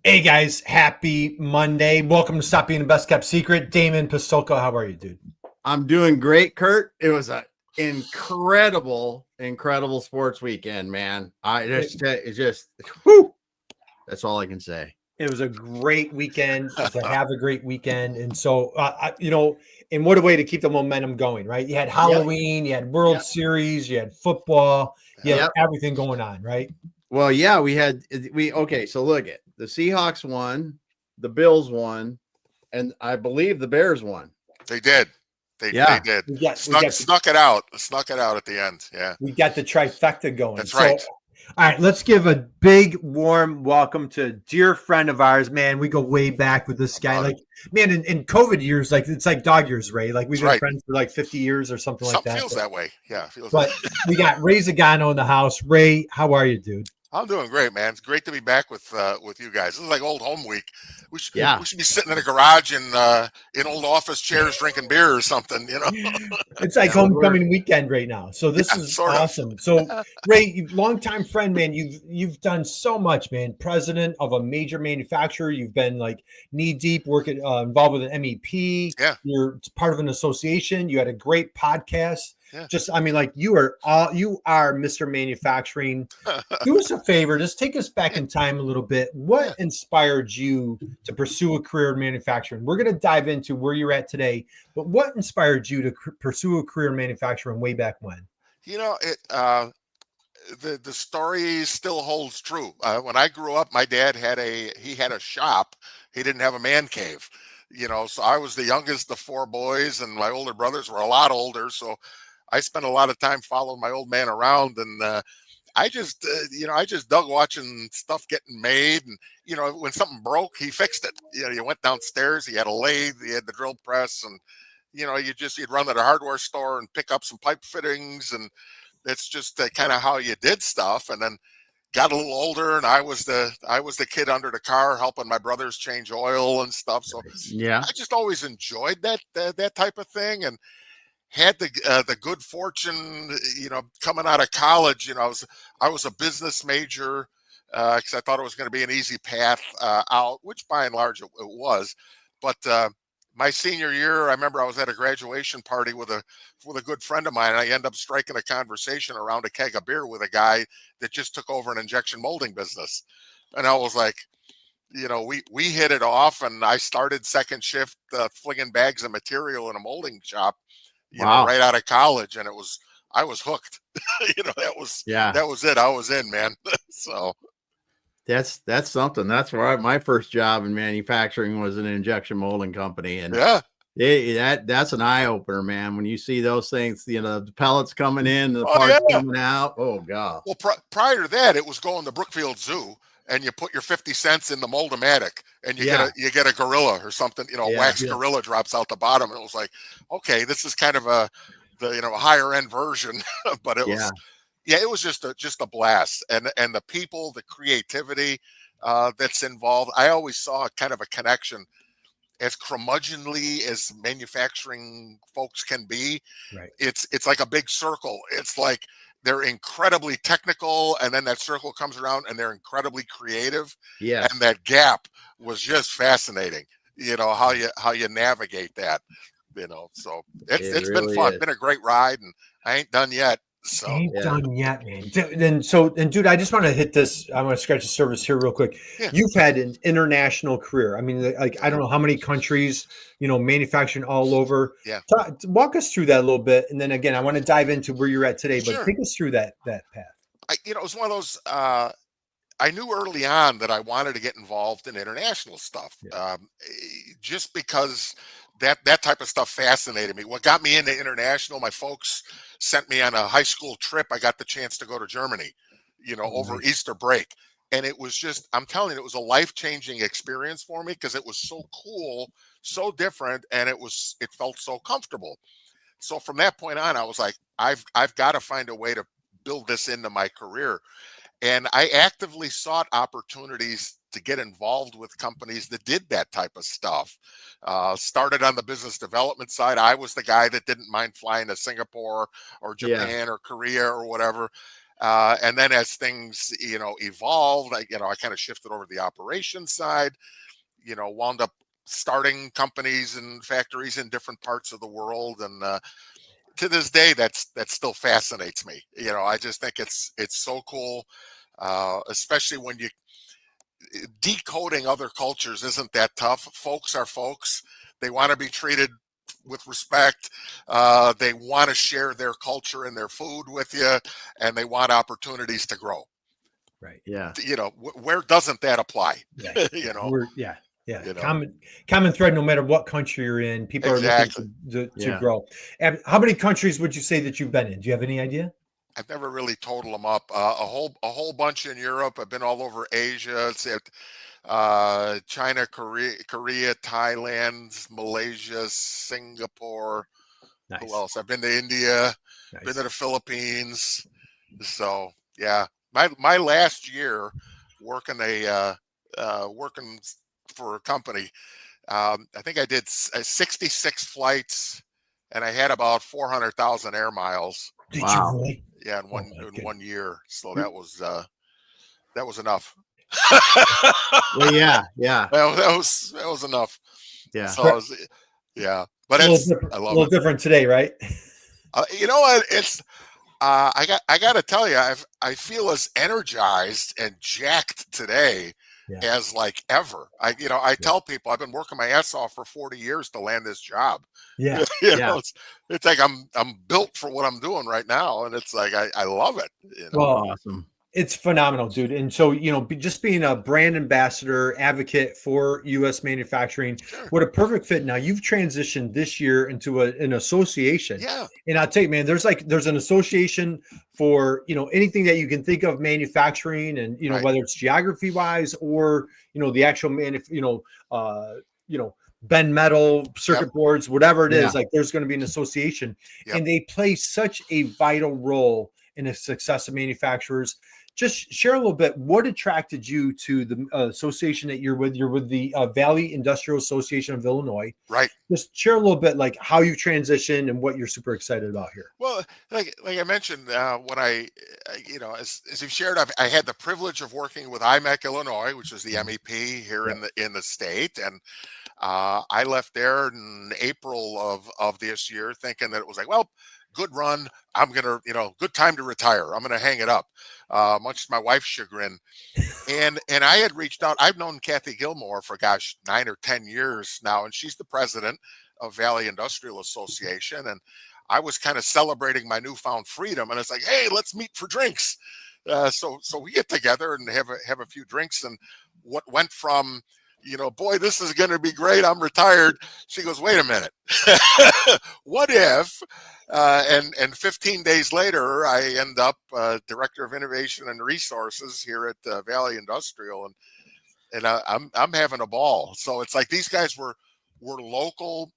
Hey guys, happy Monday. Welcome to Stop Being the Best Kept Secret. Damon Pistolko, how are you, dude? I'm doing great, Kurt. It was an incredible sports weekend, man. It's just whew, that's all I can say. It was a great weekend to have a great weekend. And so, and what a way to keep the momentum going, right? You had Halloween, you had World Series, you had football, you had everything going on, right? Well, yeah, okay, so look at the Seahawks won, the Bills won, and I believe the Bears won. They did. They did. Snuck it out at the end. Yeah. We got the trifecta going. That's right. All right, let's give a big, warm welcome to a dear friend of ours. Man, we go way back with this guy. In COVID years, it's like dog years, Ray. Like we've been friends for like 50 years or something like that. Feels that way. Yeah. But we got Ray Ziganto in the house. Ray, how are you, dude? I'm doing great, man. It's great to be back with you guys. This is like old home week. We should be sitting in a garage in old office chairs drinking beer or something, It's like homecoming weekend right now. So this is awesome. So Ray, longtime friend, man, you've done so much, man. President of a major manufacturer. You've been like knee deep working involved with an MEP. Yeah. You're part of an association. You had a great podcast. Yeah. You are Mr. Manufacturing. Do us a favor, just take us back in time a little bit. What inspired you to pursue a career in manufacturing? We're going to dive into where you're at today, but what inspired you to pursue a career in manufacturing way back when? The story still holds true. When I grew up, my dad had a shop. He didn't have a man cave, so I was the youngest of four boys, and my older brothers were a lot older, so I spent a lot of time following my old man around, and I just dug watching stuff getting made. And, when something broke, he fixed it. You went downstairs, he had a lathe, he had the drill press, and, you'd run to the hardware store and pick up some pipe fittings. And that's just kind of how you did stuff. And then got a little older, and I was the kid under the car helping my brothers change oil and stuff. So I just always enjoyed that type of thing. And had the good fortune, coming out of college. I was a business major because I thought it was going to be an easy path out, which by and large it was. But my senior year, I remember I was at a graduation party with a good friend of mine, and I ended up striking a conversation around a keg of beer with a guy that just took over an injection molding business, and I was like, we hit it off, and I started second shift flinging bags of material in a molding shop. Right out of college, and I was hooked. That was it. I was in, man. So that's something. That's where my first job in manufacturing was an injection molding company, and that's an eye opener, man. When you see those things, the pellets coming in, the parts coming out. Oh god. Well, prior to that, it was going to Brookfield Zoo, and you put your 50 cents in the Mold-O-Matic, and you get a gorilla or something, wax gorilla drops out the bottom. And it was like, okay, this is kind of a higher end version, but it was just a blast. And the people, the creativity that's involved, I always saw kind of a connection. As curmudgeonly as manufacturing folks can be, it's like a big circle. It's like they're incredibly technical, and then that circle comes around and they're incredibly creative. Yeah. And that gap was just fascinating, how you navigate that, so it's been fun. It's been a great ride, and I ain't done yet. So ain't done yet, man. And dude, I just want to hit this. I want to scratch the surface here real quick. Yeah. You've had an international career. I mean, I don't know how many countries, manufacturing all over. Yeah. Walk us through that a little bit. And then again, I want to dive into where you're at today, but take us through that path. It was one of those, I knew early on that I wanted to get involved in international stuff, just because that type of stuff fascinated me. What got me into international, my folks sent me on a high school trip. I got the chance to go to Germany, over Easter break. And it was just, I'm telling you, it was a life-changing experience for me because it was so cool, so different, and it felt so comfortable. So from that point on, I was like, I've got to find a way to build this into my career. And I actively sought opportunities to get involved with companies that did that type of stuff. Started on the business development side. I was the guy that didn't mind flying to Singapore or Japan or Korea or whatever. And then as things, evolved, I kind of shifted over to the operations side, wound up starting companies and factories in different parts of the world. And to this day, that still fascinates me. I just think it's so cool, especially when decoding other cultures isn't that tough. Folks are folks. They want to be treated with respect. They want to share their culture and their food with you, and they want opportunities to grow. Right. Yeah. Where doesn't that apply? Yeah. Common thread, no matter what country you're in, people are looking to grow. And how many countries would you say that you've been in? Do you have any idea? I've never really totaled them up. A whole bunch in Europe. I've been all over Asia. China, Korea, Thailand, Malaysia, Singapore. Nice. Who else? I've been to India. Nice. Been to the Philippines. So yeah, my last year working for a company, I think I did 66 flights, and I had about 400,000 air miles. Did you really? Yeah, in one year. So that was enough. Well, yeah. That was enough. Yeah. So but it's a little different today, right? You know what? It's I got to tell you, I feel as energized and jacked today as like ever. I tell people I've been working my ass off for 40 years to land this job. Yeah. It's like I'm built for what I'm doing right now, and it's like I love it. Well, awesome. It's phenomenal, dude. And so, just being a brand ambassador, advocate for U.S. manufacturing, what a perfect fit. Now you've transitioned this year into an association. Yeah. And I'll tell you, man, there's an association for, anything that you can think of manufacturing and, whether it's geography wise or, the actual bend metal circuit boards, whatever it is, like there's going to be an association and they play such a vital role in the success of manufacturers. Just share a little bit. What attracted you to the association that you're with? You're with the Valley Industrial Association of Illinois. Right. Just share a little bit, like how you transitioned and what you're super excited about here. Well, like I mentioned, when as you've shared, I had the privilege of working with IMEC Illinois, which is the MEP here in the state, and I left there in April of this year, thinking that it was like, well, good run. I'm going to, good time to retire. I'm going to hang it up, much to my wife's chagrin. And I had reached out. I've known Kathy Gilmore for, 9 or 10 years now, and she's the president of Valley Industrial Association. And I was kind of celebrating my newfound freedom. And it's like, hey, let's meet for drinks. So we get together and have a few drinks. And what went from, boy, this is going to be great, I'm retired. She goes, wait a minute. What if, and 15 days later, I end up Director of Innovation and Resources here at Valley Industrial. And I'm having a ball. So it's like these guys were local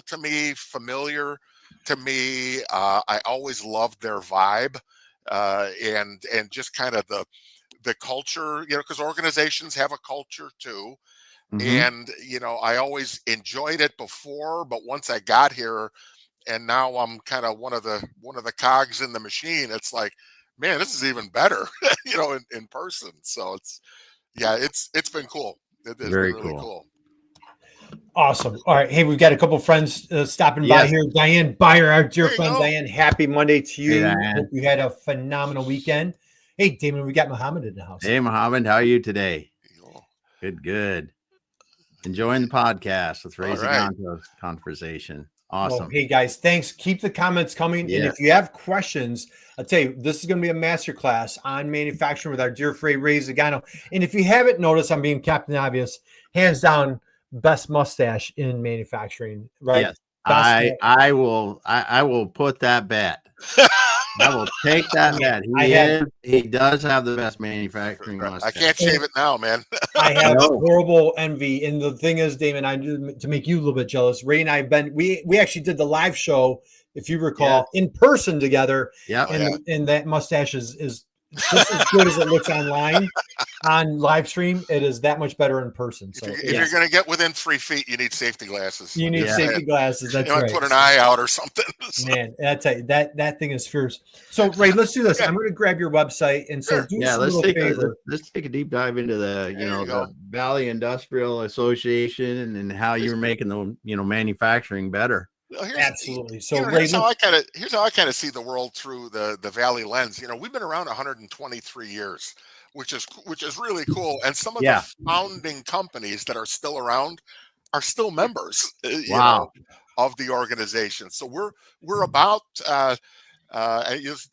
to me, familiar to me. I always loved their vibe and just kind of the culture, because organizations have a culture too. Mm-hmm. And, I always enjoyed it before, but once I got here and now I'm kind of one of the cogs in the machine, it's like, man, this is even better, in person. So it's been cool. It's very been really cool. Awesome. All right. Hey, we've got a couple friends stopping by here. Diane Byer, our dear friend Diane. Happy Monday to you. Hey, hope you had a phenomenal weekend. Hey, Damon, we got Muhammad in the house. Hey, Muhammad, how are you today? Good. Enjoying the podcast with Ray Ziganto's conversation. Awesome. Well, hey, guys, thanks. Keep the comments coming. Yeah. And if you have questions, I'll tell you, this is going to be a masterclass on manufacturing with our dear friend Ray Ziganto. And if you haven't noticed, I'm being Captain Obvious, hands down, best mustache in manufacturing, right? Yes. I will put that bet. I will take that bet. He does have the best manufacturing mustache. I can't shave it now, man. I have horrible envy. And the thing is, Damon, to make you a little bit jealous, Ray and I have been, we actually did the live show, if you recall, in person together. Yeah. And that mustache is just as good as it looks online. On live stream, it is that much better in person. So if you're going to get within 3 feet, you need safety glasses. You need safety glasses. That's right. Put an eye out or something. Man, I tell you, that thing is fierce. So Ray, let's do this. I'm going to grab your website and so do us a little favor. Let's take a deep dive into the the Valley Industrial Association and how you're making the manufacturing better. Well, absolutely. So here's how I kind of see the world through the Valley lens. We've been around 123 years, which is really cool. And some of the founding companies that are still around are still members of the organization. So we're about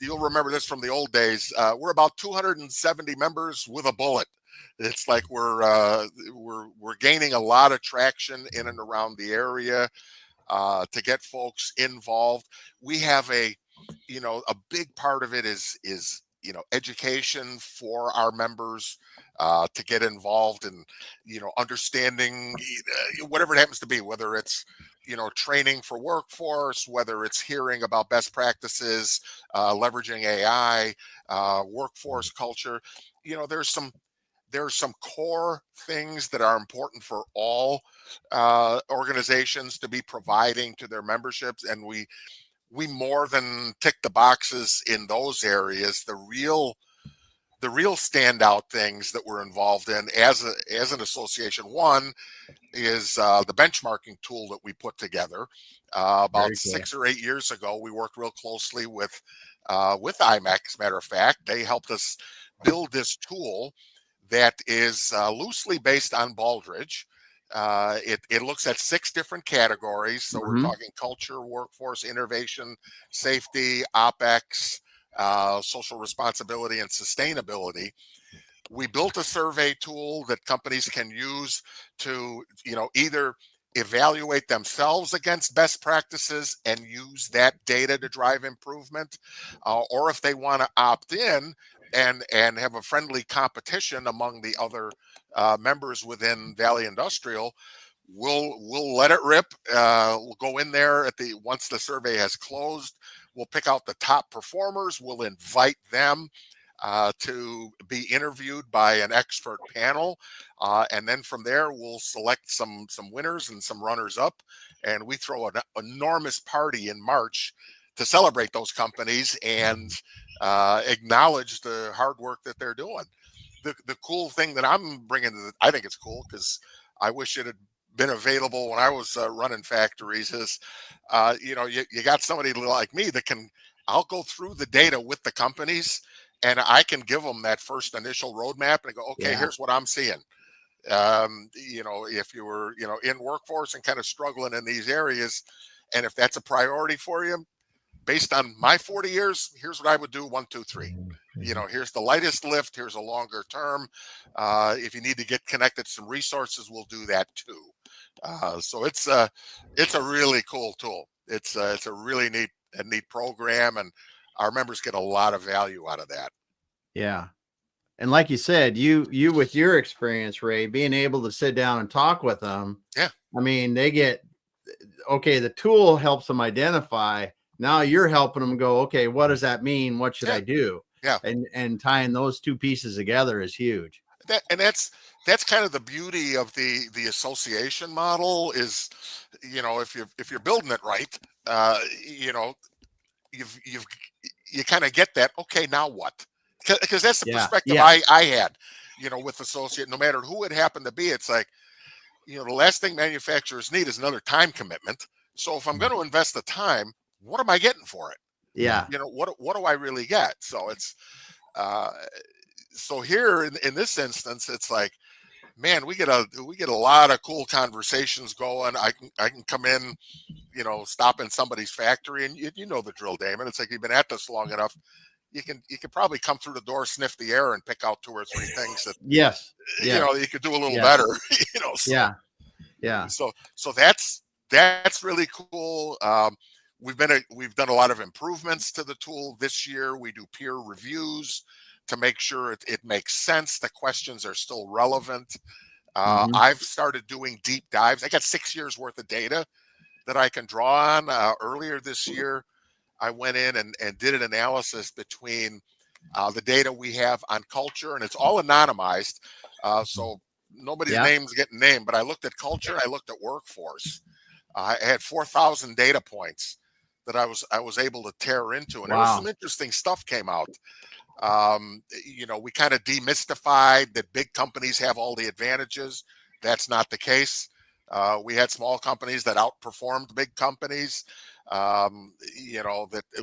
you'll remember this from the old days. We're about 270 members with a bullet. It's like we're gaining a lot of traction in and around the area. To get folks involved. We have a big part of it is education for our members to get involved in, understanding whatever it happens to be, whether it's, training for workforce, whether it's hearing about best practices, leveraging AI, workforce culture. There's some core things that are important for all organizations to be providing to their memberships, and we more than tick the boxes in those areas. The real standout things that we're involved in as an association, one is the benchmarking tool that we put together about 6 or 8 years ago. We worked real closely with IMEC. As a matter of fact, they helped us build this tool that is loosely based on Baldrige. It looks at 6 different categories. So we're talking culture, workforce, innovation, safety, OpEx, social responsibility, and sustainability. We built a survey tool that companies can use to, either evaluate themselves against best practices and use that data to drive improvement, or if they want to opt in and have a friendly competition among the other members within Valley Industrial, we'll let it rip. We'll go in there once the survey has closed. We'll pick out the top performers. We'll invite them to be interviewed by an expert panel, and then from there we'll select some winners and some runners up, and we throw an enormous party in March to celebrate those companies and acknowledge the hard work that they're doing. The cool thing that I'm bringing, I think it's cool because I wish it had been available when I was running factories, is you got somebody like me that I'll go through the data with the companies and I can give them that first initial roadmap and go, okay, here's what I'm seeing. If you were, in workforce and kind of struggling in these areas, and if that's a priority for you, based on my 40 years, here's what I would do: 1, 2, 3. Here's the lightest lift. Here's a longer term. If you need to get connected to some resources, we'll do that too. So it's a really cool tool. It's a really neat program, and our members get a lot of value out of that. Yeah. And like you said, you with your experience, Ray, being able to sit down and talk with them. Yeah. I mean, they get, the tool helps them identify. Now you're helping them go, okay, what does that mean? What should I do? Yeah. And tying those two pieces together is huge. That's kind of the beauty of the association model is, if you're building it right, you kind of get that. Okay, now what? Because that's the perspective I had, with associate. No matter who it happened to be, it's like, the last thing manufacturers need is another time commitment. So if I'm going to invest the time, what am I getting for it? Yeah. What do I really get? So it's so here in this instance, it's like, man, we get a lot of cool conversations going. I can come in, stop in somebody's factory, and you know the drill, Damon. It's like, you've been at this long enough. You can probably come through the door, sniff the air, and pick out 2 or 3 things that you could do a little better. So, So that's really cool. We've done a lot of improvements to the tool this year. We do peer reviews to make sure it makes sense. The questions are still relevant. I've started doing deep dives. I got 6 years worth of data that I can draw on. Earlier this year, I went in and did an analysis between the data we have on culture, and it's all anonymized. So nobody's name's getting named, but I looked at culture and I looked at workforce. I had 4,000 data points that I was able to tear into, and there was some interesting stuff came out. We kind of demystified that big companies have all the advantages. That's not the case. We had small companies that outperformed big companies. That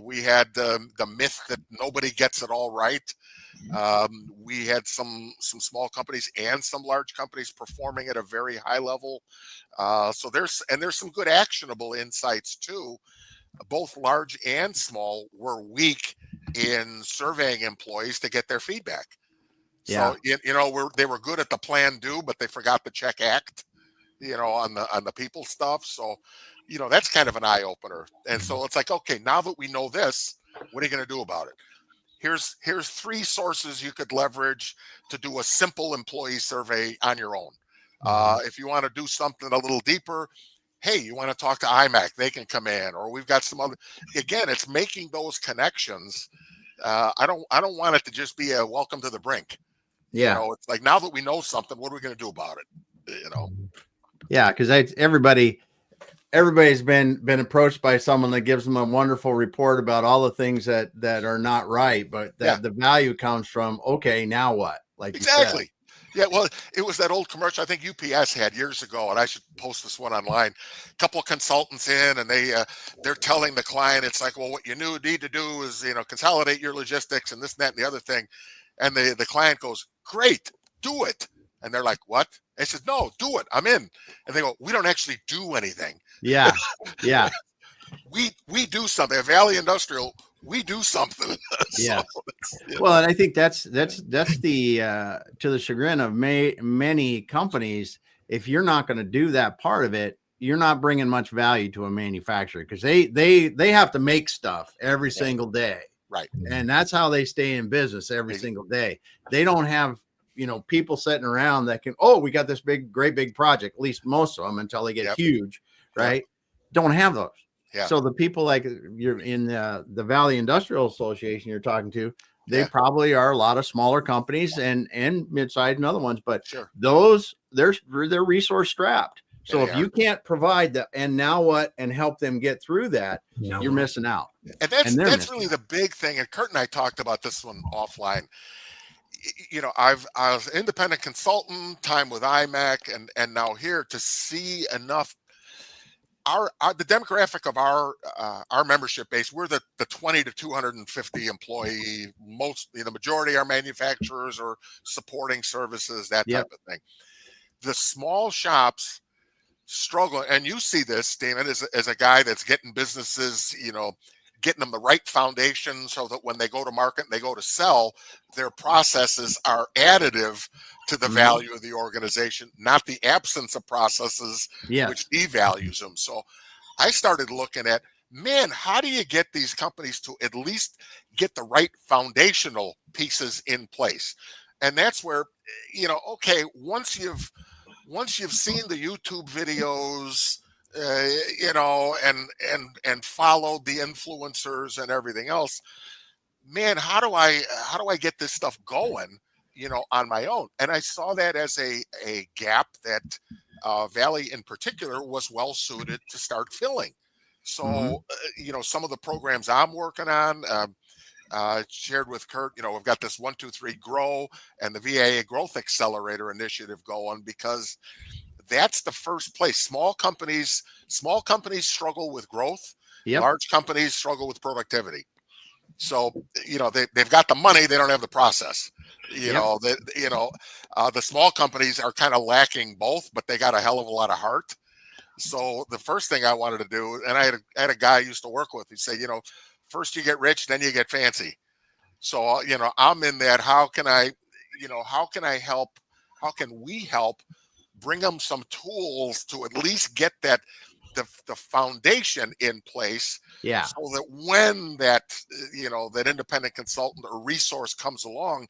we had the myth that nobody gets it all right. We had some small companies and some large companies performing at a very high level. So there's some good actionable insights too. Both large and small were weak in surveying employees to get their feedback. So they were good at the plan do, but they forgot to check act. On the people stuff. So, that's kind of an eye opener. And so it's like, okay, now that we know this, what are you going to do about it? Here's 3 sources you could leverage to do a simple employee survey on your own. If you want to do something a little deeper, hey, you want to talk to IMAC, they can come in, or we've got some other. Again, it's making those connections. I don't want it to just be a welcome to the brink. It's like, now that we know something, what are we going to do about it? Yeah, because everybody's been approached by someone that gives them a wonderful report about all the things that are not right, but that the value comes from, okay, now what? Like exactly. Yeah, well, it was that old commercial I think UPS had years ago, and I should post this one online. A couple of consultants in, and they're telling the client, it's like, well, what you need to do is consolidate your logistics and this, and that, and the other thing. And the client goes, great, do it. And they're like, what? I said, no, do it. I'm in. And they go, we don't actually do anything. Yeah. Yeah. we do something. At Valley Industrial, we do something. Yeah. Well, and I think that's the to the chagrin of many companies. If you're not going to do that part of it, you're not bringing much value to a manufacturer, because they have to make stuff every single day. Right. And that's how they stay in business every single day. They don't have people sitting around that can, we got this great big project, at least most of them, until they get huge, right? Don't have those. Yeah. So the people like you're in the Valley Industrial Association you're talking to, they probably are a lot of smaller companies and mid-sized and other ones, but those they're resource strapped. So if you can't provide that, and now what, and help them get through that, you're missing out. And that's really the big thing. And Kurt and I talked about this one offline. I was an independent consultant, time with IMAC, and now here to see enough. The demographic of our membership base, we're the 20 to 250 employee. The majority are manufacturers or supporting services, that type of thing. The small shops struggle, and you see this, Damon, as a guy that's getting businesses, getting them the right foundation so that when they go to market and they go to sell, their processes are additive to the value of the organization, not the absence of processes, which devalues them. So I started looking at, man, how do you get these companies to at least get the right foundational pieces in place? And that's where, okay, once you've seen the YouTube videos, and followed the influencers and everything else, man, how do I get this stuff going, on my own? And I saw that as a gap that Valley in particular was well suited to start filling. So, some of the programs I'm working on, shared with Kurt, we've got this 1, 2, 3 Grow and the VA Growth Accelerator initiative going, because that's the first place. Small companies struggle with growth. Large companies struggle with productivity. So, they've got the money, they don't have the process. The small companies are kind of lacking both, but they got a hell of a lot of heart. So the first thing I wanted to do, and I had a guy I used to work with, he said, first you get rich, then you get fancy. So, I'm in that. How can I help? How can we help bring them some tools to at least get the foundation in place, so that when that independent consultant or resource comes along,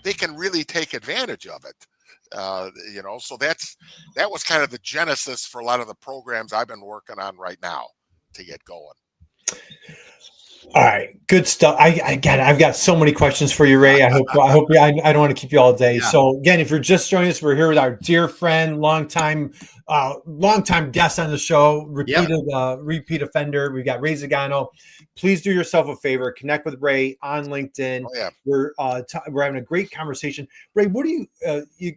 they can really take advantage of it. So that was kind of the genesis for a lot of the programs I've been working on right now to get going. All right, good stuff. I've got so many questions for you, Ray. I don't want to keep you all day. Yeah. So again, if you're just joining us, we're here with our dear friend, longtime guest on the show, repeat offender. We got Ray Ziganto. Please do yourself a favor, connect with Ray on LinkedIn. Oh, yeah. We're having a great conversation. Ray, what do you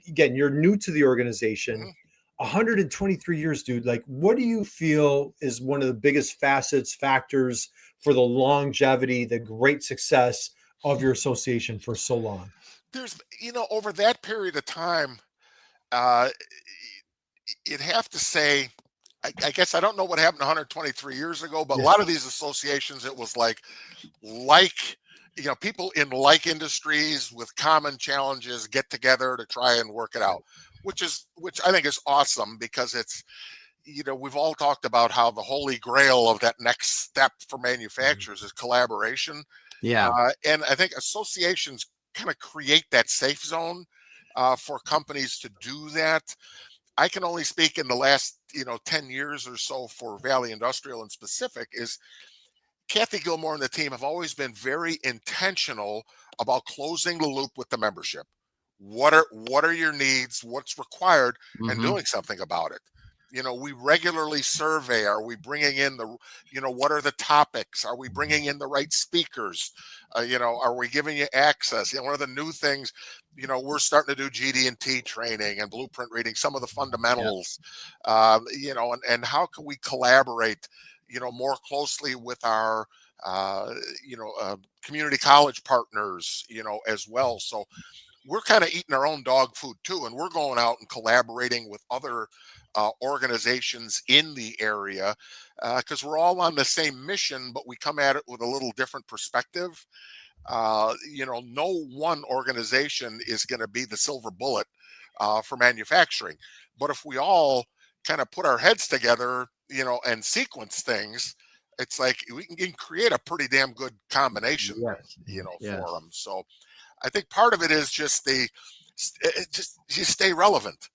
again? You're new to the organization. Mm-hmm. 123 years, dude. Like, what do you feel is one of the biggest factors for the longevity, the great success of your association for so long? There's, over that period of time, uh, you'd have to say, I guess I don't know what happened 123 years ago, but a lot of these associations, it was like, people in like industries with common challenges get together to try and work it out, which I think is awesome, because it's, we've all talked about how the holy grail of that next step for manufacturers is collaboration. Yeah. And I think associations kind of create that safe zone for companies to do that. I can only speak in the last, 10 years or so for Valley Industrial in specific. Is Kathy Gilmore and the team have always been very intentional about closing the loop with the membership. What are your needs? What's required, and doing something about it. We regularly survey. Are we bringing in what are the topics? Are we bringing in the right speakers? Are we giving you access? One of the new things, we're starting to do GD&T training and blueprint reading, some of the fundamentals, and how can we collaborate, more closely with our, community college partners, as well. So we're kind of eating our own dog food too, and we're going out and collaborating with other organizations in the area, because we're all on the same mission, but we come at it with a little different perspective. No one organization is going to be the silver bullet for manufacturing, but if we all kind of put our heads together, and sequence things, it's like we can create a pretty damn good combination, for them. So I think part of it is just you stay relevant.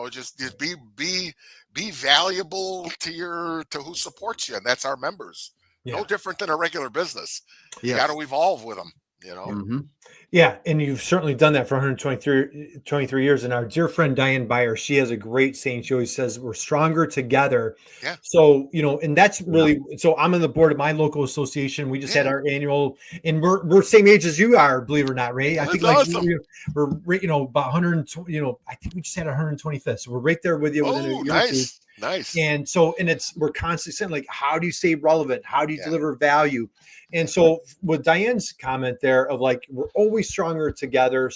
Just be valuable to who supports you, and that's our members. No different than a regular business. You got to evolve with them. Yeah, and you've certainly done that for 123 years. And our dear friend Diane Beyer, she has a great saying. She always says, "We're stronger together." Yeah. So and that's really. So I'm on the board of my local association. We just had our annual, and we're same age as you are, believe it or not, Ray. I think awesome. we're about 120. I think we just had our 125th. So we're right there with you within a year or two. Nice. And so, we're constantly saying, like, how do you stay relevant? How do you deliver value? And so with Diane's comment there of like, we're always stronger together,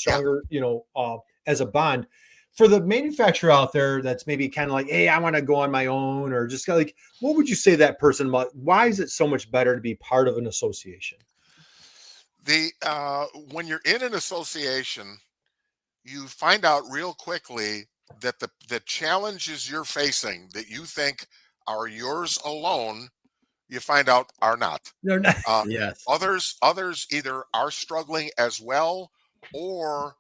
as a bond. For the manufacturer out there that's maybe kind of like, hey, I want to go on my own, or just like, what would you say to that person about why is it so much better to be part of an association? When you're in an association, you find out real quickly that the challenges you're facing that you think are yours alone, you find out are not. They're not. Others either are struggling as well, or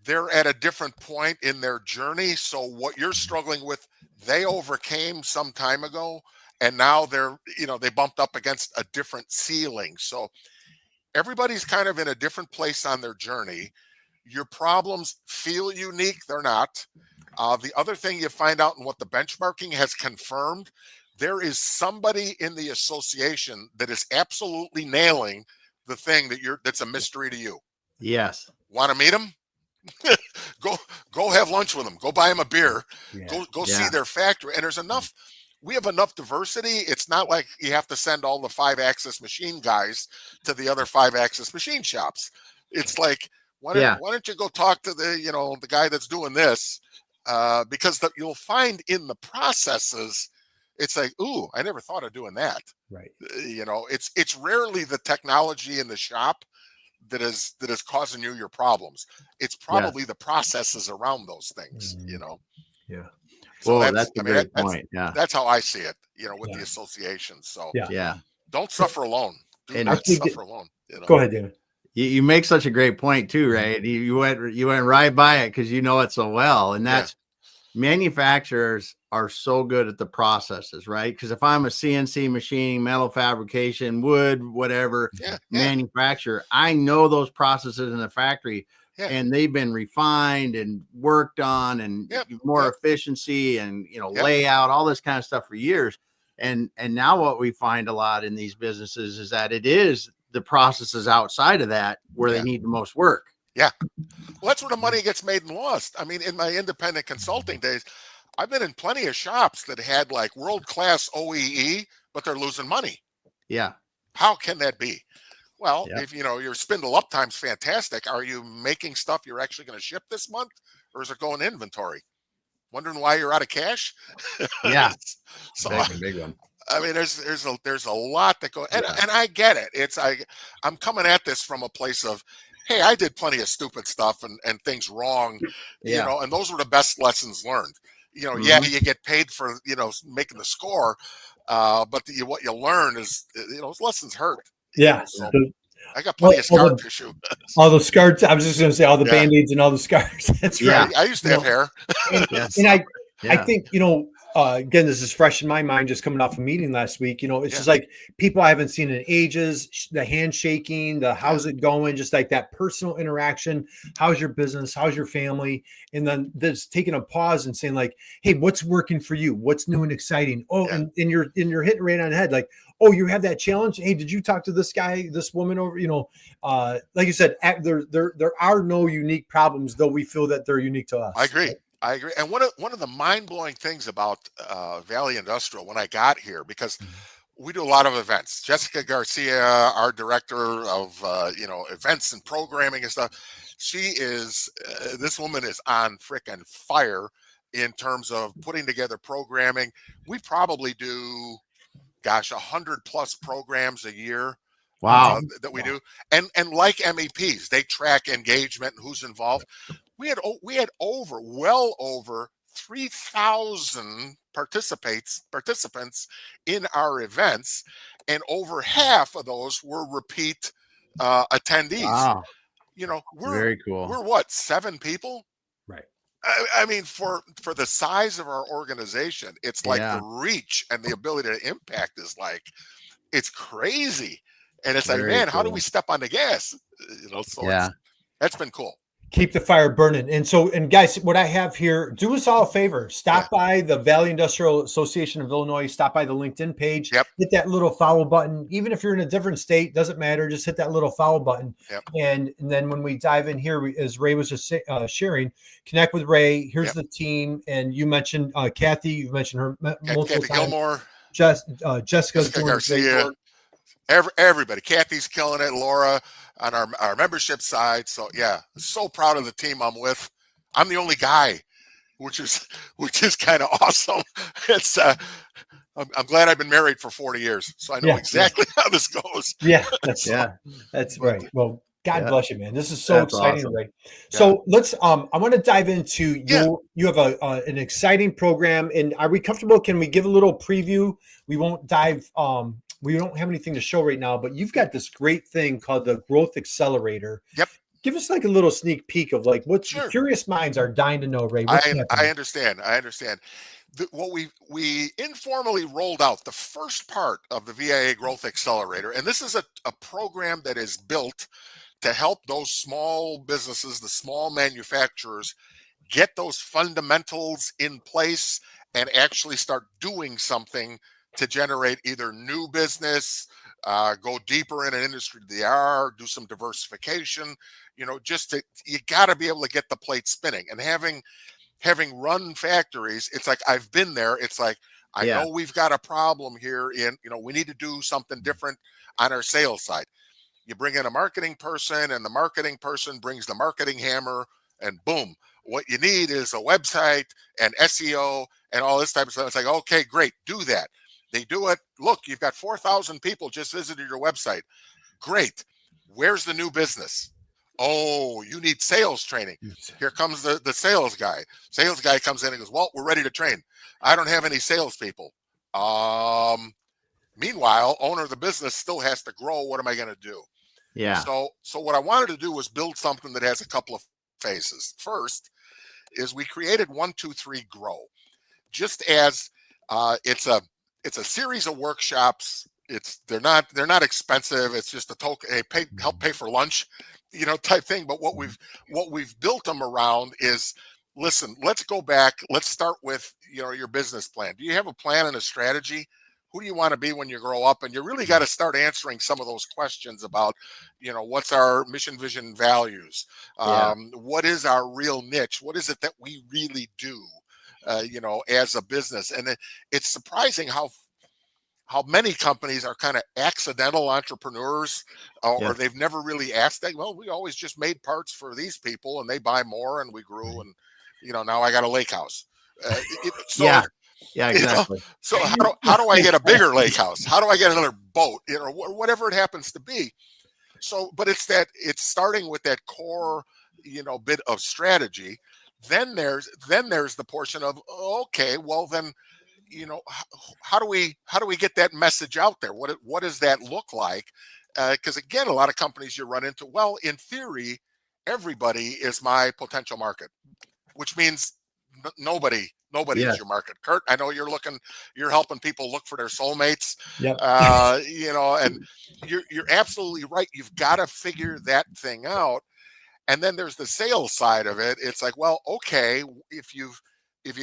they're at a different point in their journey. So what you're struggling with, they overcame some time ago, and now they bumped up against a different ceiling. So everybody's kind of in a different place on their journey. Your problems feel unique. They're not. The other thing you find out, and what the benchmarking has confirmed, there is somebody in the association that is absolutely nailing the thing that's a mystery to you. Yes. Want to meet them? Go have lunch with them. Go buy them a beer. Go see their factory. And there's enough. We have enough diversity. It's not like you have to send all the 5-axis machine guys to the other 5-axis machine shops. It's like, why don't you go talk to the guy that's doing this? Because you'll find in the processes, it's like, ooh, I never thought of doing that. Right. It's rarely the technology in the shop that is causing you your problems. It's probably the processes around those things. Yeah. So that's a great point. That's how I see it. With the association. So don't suffer alone. Do not suffer alone. Go ahead, David. You make such a great point too, right? You went right by it because you know it so well, and manufacturers are so good at the processes, right? Because if I'm a CNC machining, metal fabrication, wood, whatever manufacturer, I know those processes in the factory, and they've been refined and worked on, and more efficiency and layout, all this kind of stuff for years. And now what we find a lot in these businesses is that it is the processes outside of that where they need the most work. Yeah. Well, that's where the money gets made and lost. I mean, in my independent consulting days, I've been in plenty of shops that had like world-class OEE, but they're losing money. Yeah. How can that be? Well, if your spindle uptime's fantastic, are you making stuff you're actually going to ship this month, or is it going inventory? Wondering why you're out of cash? Yeah. So big one. I mean, there's a lot that goes, and I get it. It's I'm coming at this from a place of, hey, I did plenty of stupid stuff and things wrong, and those were the best lessons learned. You get paid for making the score, but what you learn is those lessons hurt. Yeah. So I got plenty of scar tissue. All the scars. I was just going to say all the Band-Aids and all the scars. That's right. I used to have hair. And I think, again, this is fresh in my mind, just coming off a meeting last week. It's just like people I haven't seen in ages, the handshaking, the how's it going, just like that personal interaction. How's your business? How's your family? And then there's taking a pause and saying like, hey, what's working for you? What's new and exciting? Oh, and you're hitting right on the head. Like, oh, you have that challenge. Hey, did you talk to this guy, this woman over, like you said, there are no unique problems, though we feel that they're unique to us. I agree. And one of the mind-blowing things about Valley Industrial when I got here, because we do a lot of events. Jessica Garcia, our director of events and programming and stuff, she is this woman is on frickin' fire in terms of putting together programming. We probably do 100+ programs a year. Wow. That we do. And like MEPs, they track engagement and who's involved. We had well over 3,000 participants in our events, and over half of those were repeat attendees. Wow. We're very cool. We're what, 7 people? Right. I mean, for the size of our organization, it's like the reach and the ability to impact is like, it's crazy. And it's very man, cool. How do we step on the gas? That's been cool. Keep the fire burning. And guys, what I have here, do us all a favor. Stop by the Valley Industrial Association of Illinois. Stop by the LinkedIn page. Hit that little follow button. Even if you're in a different state, doesn't matter. Just hit that little follow button. And then when we dive in here, as Ray was just sharing, connect with Ray. Here's the team. And you mentioned Kathy. You've mentioned her multiple times. Gilmore. Jessica Garcia. Everybody. Kathy's killing it. Laura on our membership side. So so proud of the team I'm with. I'm the only guy, which is kind of awesome. It's I'm glad I've been married for 40 years, so I know exactly how this goes. That's right. Well, God bless you, man. This is so exciting, awesome. Ray. So let's I want to dive into you have an exciting program, and are we comfortable? Can we give a little preview? We won't dive we don't have anything to show right now, but you've got this great thing called the Growth Accelerator. Give us like a little sneak peek of like what curious minds are dying to know, Ray. I understand. What we informally rolled out the first part of the VIA Growth Accelerator, and this is a program that is built to help those small businesses, the small manufacturers, get those fundamentals in place and actually start doing something to generate either new business, go deeper in an industry they are, do some diversification, you got to be able to get the plate spinning. And having run factories, it's like, I've been there. It's like, I know we've got a problem here we need to do something different on our sales side. You bring in a marketing person and the marketing person brings the marketing hammer and boom, what you need is a website and SEO and all this type of stuff. It's like, okay, great, do that. They do it. Look, you've got 4,000 people just visited your website. Great. Where's the new business? Oh, you need sales training. Here comes the sales guy. Sales guy comes in and goes, well, we're ready to train. I don't have any salespeople. Meanwhile, owner of the business still has to grow. What am I going to do? So what I wanted to do was build something that has a couple of phases. First is we created 1, 2, 3 Grow, just as it's a series of workshops. They're not expensive. It's just a token, help pay for lunch, type thing. But what we've built them around is, listen, let's go back. Let's start with your business plan. Do you have a plan and a strategy? Who do you want to be when you grow up? And you really got to start answering some of those questions about, what's our mission, vision, values? What is our real niche? What is it that we really do, as a business? And it's surprising how many companies are kind of accidental entrepreneurs, or they've never really asked that. Well, we always just made parts for these people and they buy more and we grew, and, now I got a lake house. Exactly. So how do I get a bigger lake house? How do I get another boat? Whatever it happens to be. So, but it's starting with that core, bit of strategy. Then there's the portion of, okay, well then, how do we get that message out there? What does that look like? Because again, a lot of companies you run into, well, in theory, everybody is my potential market, which means nobody is your market. Kurt, I know you're helping people look for their soulmates. Yep. And you're absolutely right. You've got to figure that thing out. And then there's the sales side of it. It's like, well, okay, if you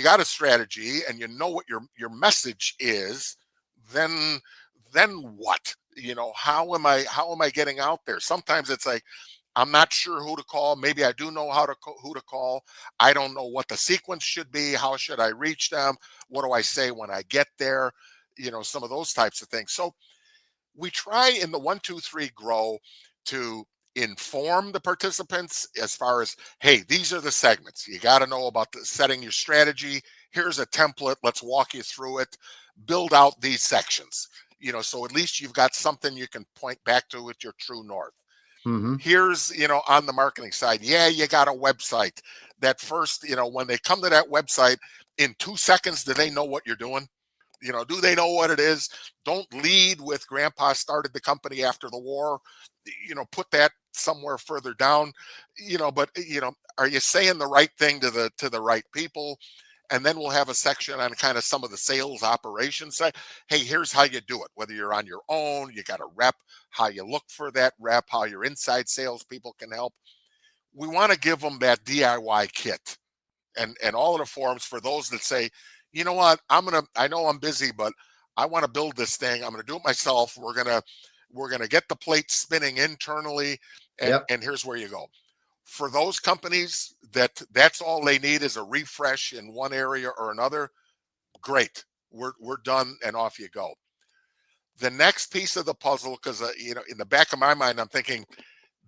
got a strategy and you know what your message is, then what? How am I getting out there? Sometimes it's like, I'm not sure who to call. Maybe I do know who to call. I don't know what the sequence should be. How should I reach them? What do I say when I get there? Some of those types of things. So we try in the 1, 2, 3 Grow to inform the participants as far as, hey, these are the segments. You got to know about setting your strategy. Here's a template. Let's walk you through it. Build out these sections, so at least you've got something you can point back to with your true north. Mm-hmm. Here's, on the marketing side, you got a website. That first, when they come to that website, in 2 seconds, do they know what you're doing? Do they know what it is? Don't lead with grandpa started the company after the war. Put that somewhere further down, but, are you saying the right thing to the right people? And then we'll have a section on kind of some of the sales operations side. Hey, here's how you do it. Whether you're on your own, you got a rep, how you look for that rep, how your inside salespeople can help. We want to give them that DIY kit and all of the forms for those that say, you know what, I know I'm busy, but I want to build this thing. I'm going to do it myself. We're going to get the plate spinning internally. And here's where you go. For those companies that's all they need is a refresh in one area or another, great. We're done and off you go. The next piece of the puzzle, because in the back of my mind, I'm thinking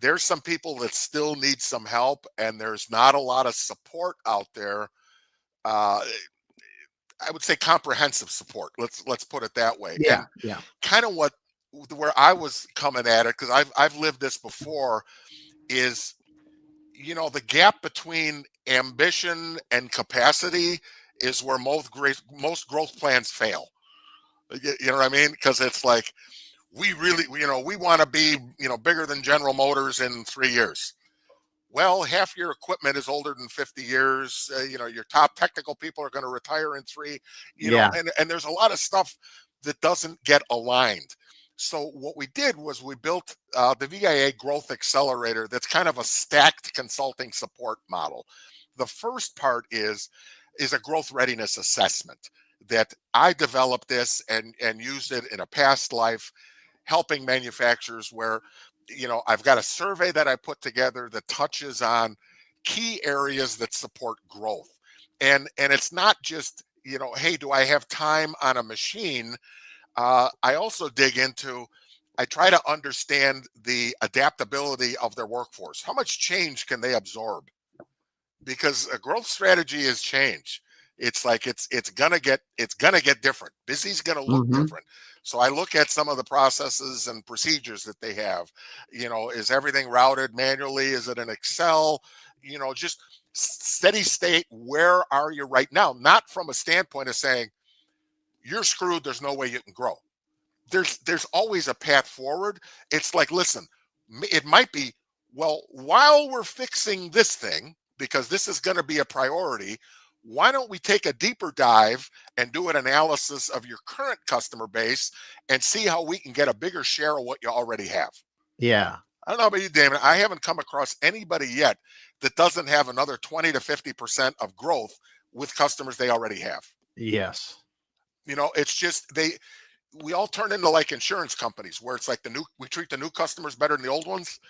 there's some people that still need some help, and there's not a lot of support out there. I would say comprehensive support. Let's put it that way. Yeah. Kind of where I was coming at it, because I've lived this before, is the gap between ambition and capacity is where most growth plans fail. You know what I mean? Because it's like, we really, we want to be, bigger than General Motors in 3 years. Well, half your equipment is older than 50 years. Your top technical people are going to retire in 3. And there's a lot of stuff that doesn't get aligned. So what we did was we built the VIA Growth Accelerator. That's kind of a stacked consulting support model. The first part is a growth readiness assessment that I developed this and used it in a past life, helping manufacturers where, I've got a survey that I put together that touches on key areas that support growth. And it's not just, hey, do I have time on a machine? I also dig into, I try to understand the adaptability of their workforce. How much change can they absorb? Because a growth strategy is change. It's like it's gonna get different. Busy's gonna look different. So I look at some of the processes and procedures that they have. Is everything routed manually? Is it in Excel? Just steady state. Where are you right now? Not from a standpoint of saying, you're screwed, there's no way you can grow. There's always a path forward. It's like, listen, it might be, well, while we're fixing this thing, because this is going to be a priority. Why don't we take a deeper dive and do an analysis of your current customer base and see how we can get a bigger share of what you already have? Yeah. I don't know about you, Damon. I haven't come across anybody yet that doesn't have another 20 to 50% of growth with customers they already have. Yes. It's just we all turn into like insurance companies where it's like we treat the new customers better than the old ones,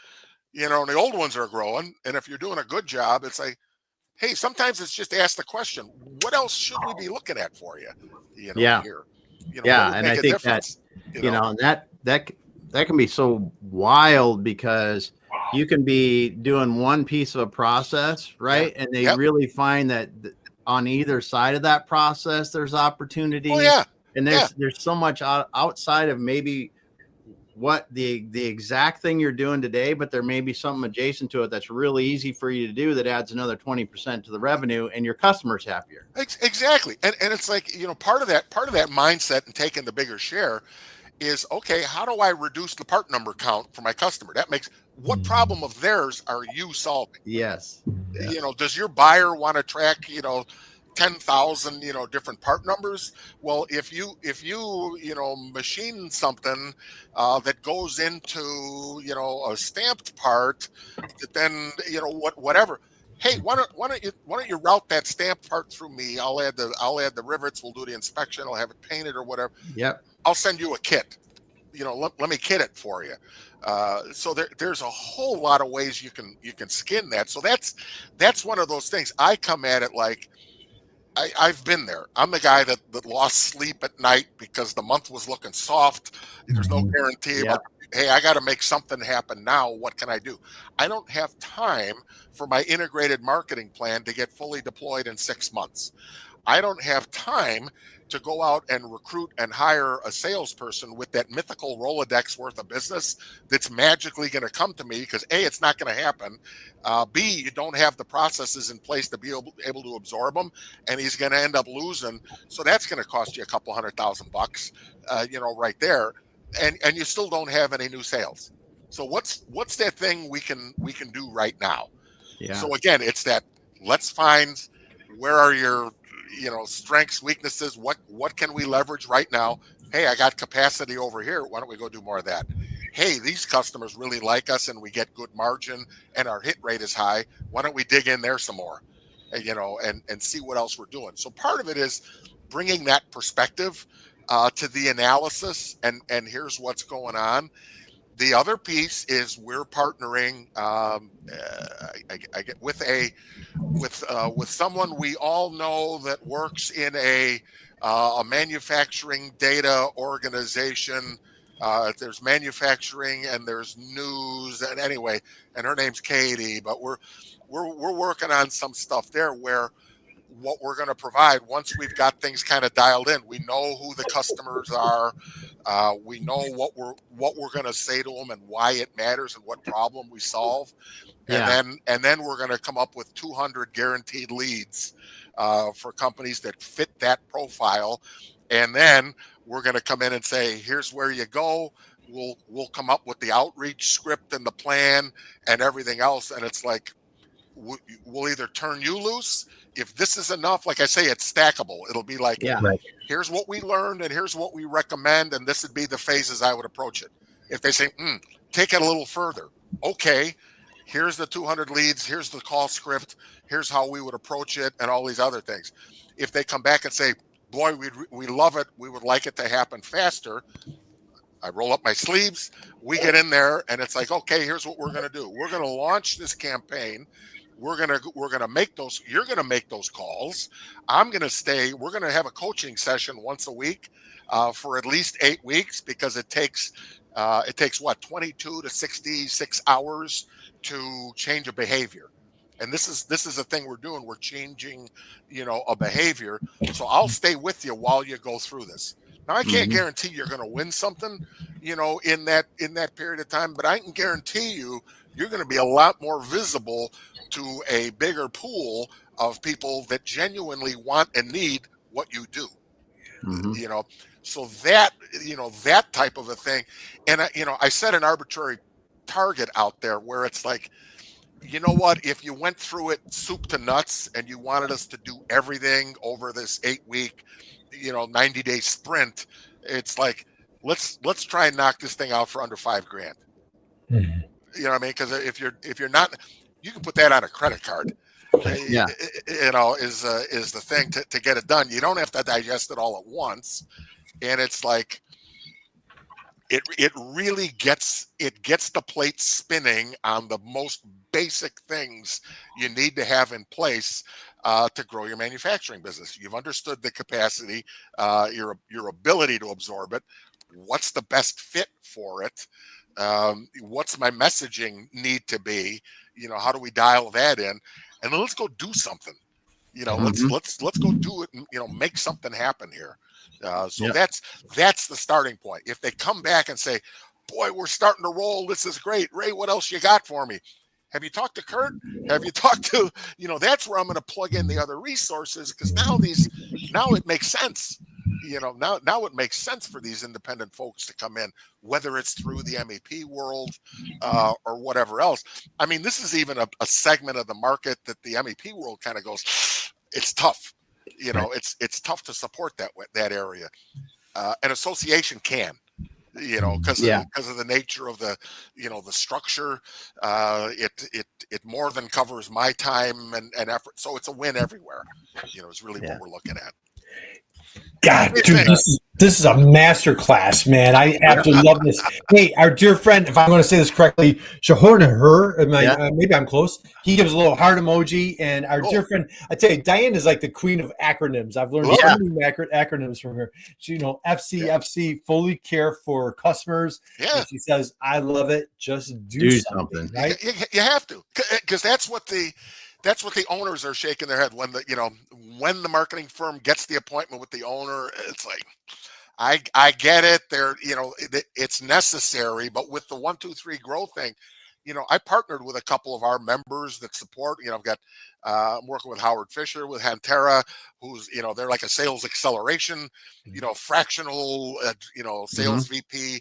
and the old ones are growing. And if you're doing a good job, it's like, hey, sometimes it's just ask the question, what else should we be looking at for you? Yeah. Here, yeah. What would And make I a think difference? that can be so wild because you can be doing one piece of a process, right? Yeah. And they really find that on either side of that process, there's opportunity. Oh, yeah. And there's so much outside of maybe what the exact thing you're doing today, but there may be something adjacent to it that's really easy for you to do that adds another 20% to the revenue, and your customer's happier. Exactly. And it's like, part of that mindset and taking the bigger share is, okay, how do I reduce the part number count for my customer? What problem of theirs are you solving? Yes. Yeah. Does your buyer want to track, 10,000, different part numbers? Well, if you machine something that goes into, a stamped part that then, whatever. Hey, why don't you route that stamped part through me? I'll add the rivets. We'll do the inspection. I'll have it painted or whatever. Yep. I'll send you a kit. Let me kit it for you. So there's a whole lot of ways you can skin that. So that's one of those things. I come at it like I've been there. I'm the guy that lost sleep at night because the month was looking soft. There's no guarantee about, hey, I got to make something happen now. What can I do? I don't have time for my integrated marketing plan to get fully deployed in 6 months. I don't have time to go out and recruit and hire a salesperson with that mythical Rolodex worth of business that's magically going to come to me, because A, it's not going to happen. B, you don't have the processes in place to be able to absorb them, and he's going to end up losing. So that's going to cost you a couple $100,000, right there. And you still don't have any new sales. So what's that thing we can do right now? Yeah. So again, it's that, let's find where are your strengths, weaknesses, what can we leverage right now? Hey, I got capacity over here. Why don't we go do more of that? Hey, these customers really like us and we get good margin and our hit rate is high. Why don't we dig in there some more, and see what else we're doing? So part of it is bringing that perspective to the analysis, and here's what's going on. The other piece is we're partnering I get with someone we all know that works in a manufacturing data organization. There's manufacturing and there's news, and anyway, and her name's Katie. But we're working on some stuff there where what we're going to provide, once we've got things kind of dialed in, we know who the customers are, we know what we're going to say to them and why it matters and what problem we solve, and then we're going to come up with 200 guaranteed leads for companies that fit that profile, and then we're going to come in and say, here's where you go. We'll come up with the outreach script and the plan and everything else, and it's like, we'll either turn you loose. If this is enough, like I say, it's stackable. It'll be like, here's what we learned and here's what we recommend, and this would be the phases I would approach it. If they say, take it a little further, okay, here's the 200 leads, here's the call script, here's how we would approach it, and all these other things. If they come back and say, boy, we love it, we would like it to happen faster, I roll up my sleeves, we get in there, and it's like, okay, here's what we're going to do. We're going to launch this campaign. We're gonna make those. You're gonna make those calls. I'm gonna stay. We're gonna have a coaching session once a week for at least 8 weeks, because it takes what, 22 to 66 hours to change a behavior. And this is the thing we're doing. We're changing, a behavior. So I'll stay with you while you go through this. Now, I can't guarantee you're going to win something, in that period of time, but I can guarantee you're going to be a lot more visible to a bigger pool of people that genuinely want and need what you do. So that type of a thing. And I set an arbitrary target out there where it's like, you know what? If you went through it soup to nuts and you wanted us to do everything over this 8-week, 90-day sprint, it's like, let's try and knock this thing out for under $5,000. Mhm. You know what I mean? Because if you're not, you can put that on a credit card. Yeah. Is the thing to get it done. You don't have to digest it all at once, and it's like it really gets the plate spinning on the most basic things you need to have in place to grow your manufacturing business. You've understood the capacity, your ability to absorb it. What's the best fit for it? What's my messaging need to be? How do we dial that in? And then let's go do something. Let's go do it and make something happen here. So that's the starting point. If they come back and say, boy, we're starting to roll, this is great, Ray, what else you got for me? Have you talked to Kurt? Have you talked to, that's where I'm going to plug in the other resources, because now it makes sense. Now it makes sense for these independent folks to come in, whether it's through the MEP world or whatever else. I mean, this is even a segment of the market that the MEP world kind of goes, it's tough. It's tough to support that area. An association can, because of the nature of the, the structure. It more than covers my time and effort. So it's a win everywhere. Is really what we're looking at. God, dude, this is a master class, man. I absolutely love this. Hey, our dear friend, if I'm going to say this correctly, Shahorna, maybe I'm close. He gives a little heart emoji, and our dear friend, I tell you, Diane is like the queen of acronyms. I've learned so many acronyms from her. She, FCFC, fully care for customers. Yeah. And she says, I love it. Just do something. Right? You have to, because that's what the owners are shaking their head when the marketing firm gets the appointment with the owner. It's like, I get it. It's necessary, but with the 1, 2, 3 growth thing, I partnered with a couple of our members that support. I've got I'm working with Howard Fisher with Hantera, who's they're like a sales acceleration, fractional, sales VP,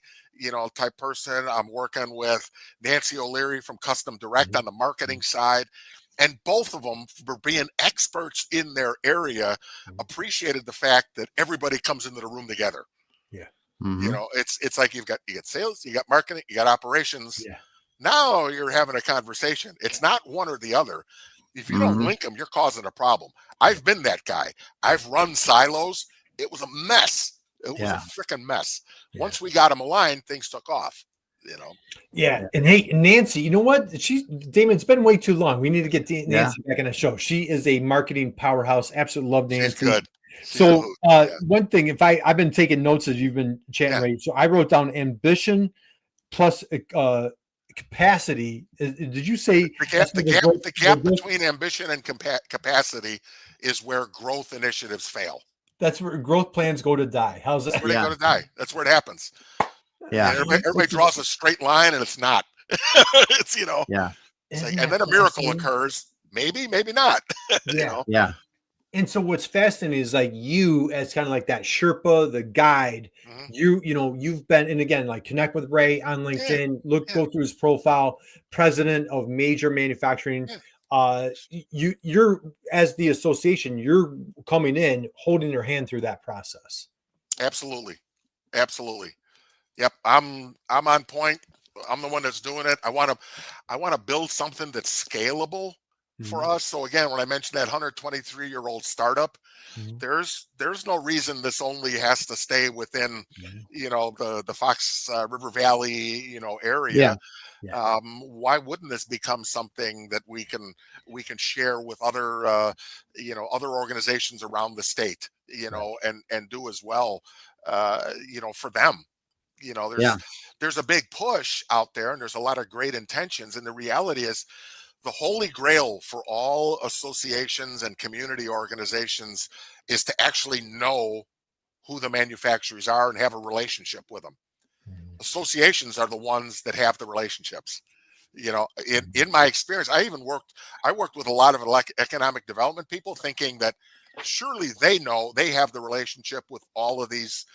type person. I'm working with Nancy O'Leary from Custom Direct on the marketing side. And both of them, for being experts in their area, appreciated the fact that everybody comes into the room together. Yeah. Mm-hmm. It's like you got sales, you got marketing, you got operations. Yeah. Now you're having a conversation. It's not one or the other. If you don't link them, you're causing a problem. I've been that guy. I've run silos. It was a mess. It was a freaking mess. Yeah. Once we got them aligned, things took off. Yeah. And hey, Nancy, you know what? Damon, it's been way too long. We need to get Nancy back on the show. She is a marketing powerhouse. Absolutely love Nancy. She's good. So one thing, I've been taking notes as you've been chatting, right? So I wrote down ambition plus capacity. Did you say the gap between ambition and capacity is where growth initiatives fail? That's where growth plans go to die. How's that? That's where they go to die. That's where it happens. Yeah. Everybody draws a straight line, and it's not. It's It's like, and then a miracle occurs. Maybe not. Yeah. And so what's fascinating is like you as kind of like that Sherpa, the guide. You've been, and again, like connect with Ray on LinkedIn. Go through his profile. President of Major Manufacturing. You're as the association. You're coming in, holding your hand through that process. Absolutely. Yep, I'm on point. I'm the one that's doing it. I want to build something that's scalable for us. So again, when I mentioned that 123-year-old startup, there's no reason this only has to stay within the Fox River Valley area. Why wouldn't this become something that we can share with other other organizations around the state and do as well for them. There's a big push out there, and there's a lot of great intentions. And the reality is, the holy grail for all associations and community organizations is to actually know who the manufacturers are and have a relationship with them. Associations are the ones that have the relationships. In my experience, I worked with a lot of economic development people, thinking that surely they know they have the relationship with all of these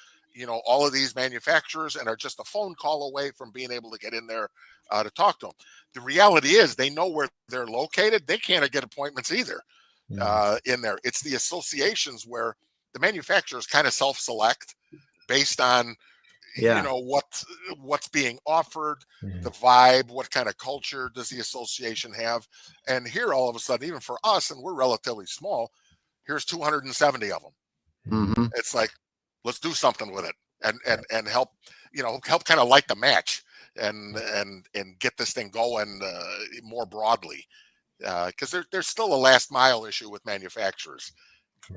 all of these manufacturers and are just a phone call away from being able to get in there to talk to them. The reality is they know where they're located. They can't get appointments either in there. It's the associations where the manufacturers kind of self-select based on what's being offered, the vibe, what kind of culture does the association have. And here all of a sudden, even for us, and we're relatively small, here's 270 of them. It's like, let's do something with it and help kind of light the match and get this thing going more broadly, because there's still a last mile issue with manufacturers.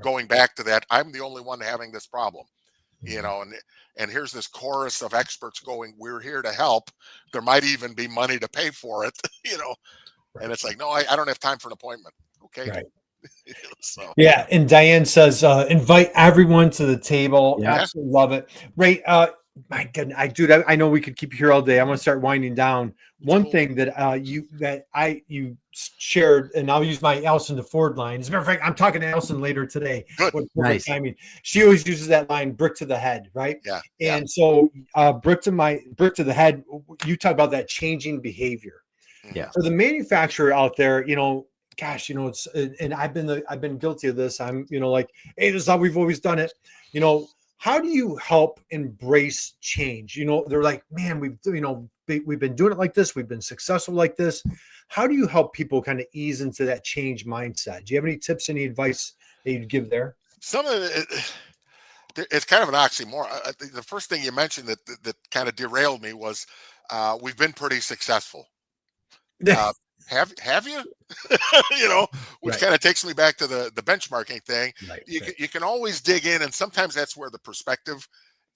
Going back to that, I'm the only one having this problem, and here's this chorus of experts going, we're here to help. There might even be money to pay for it, and it's like, no, I don't have time for an appointment. Okay. Right. So. Yeah, and Diane says, invite everyone to the table. Yeah. Absolutely love it. Ray, my goodness, I know we could keep you here all day. I'm going to start winding down. One thing that you shared, and I'll use my Allison DeFord line. As a matter of fact, I'm talking to Allison later today. Good. What perfect timing. She always uses that line, brick to the head, right? Yeah. And so brick to the head, you talk about that changing behavior. Yeah. For the manufacturer out there, gosh, it's, and I've been guilty of this. I'm, like, hey, this is how we've always done it. How do you help embrace change? They're like, man, we've been doing it like this. We've been successful like this. How do you help people kind of ease into that change mindset? Do you have any tips, any advice that you'd give there? Some of it, it's kind of an oxymoron. The first thing you mentioned that kind of derailed me was we've been pretty successful. Have you? Which kind of takes me back to the benchmarking thing. Right, you can always dig in, and sometimes that's where the perspective,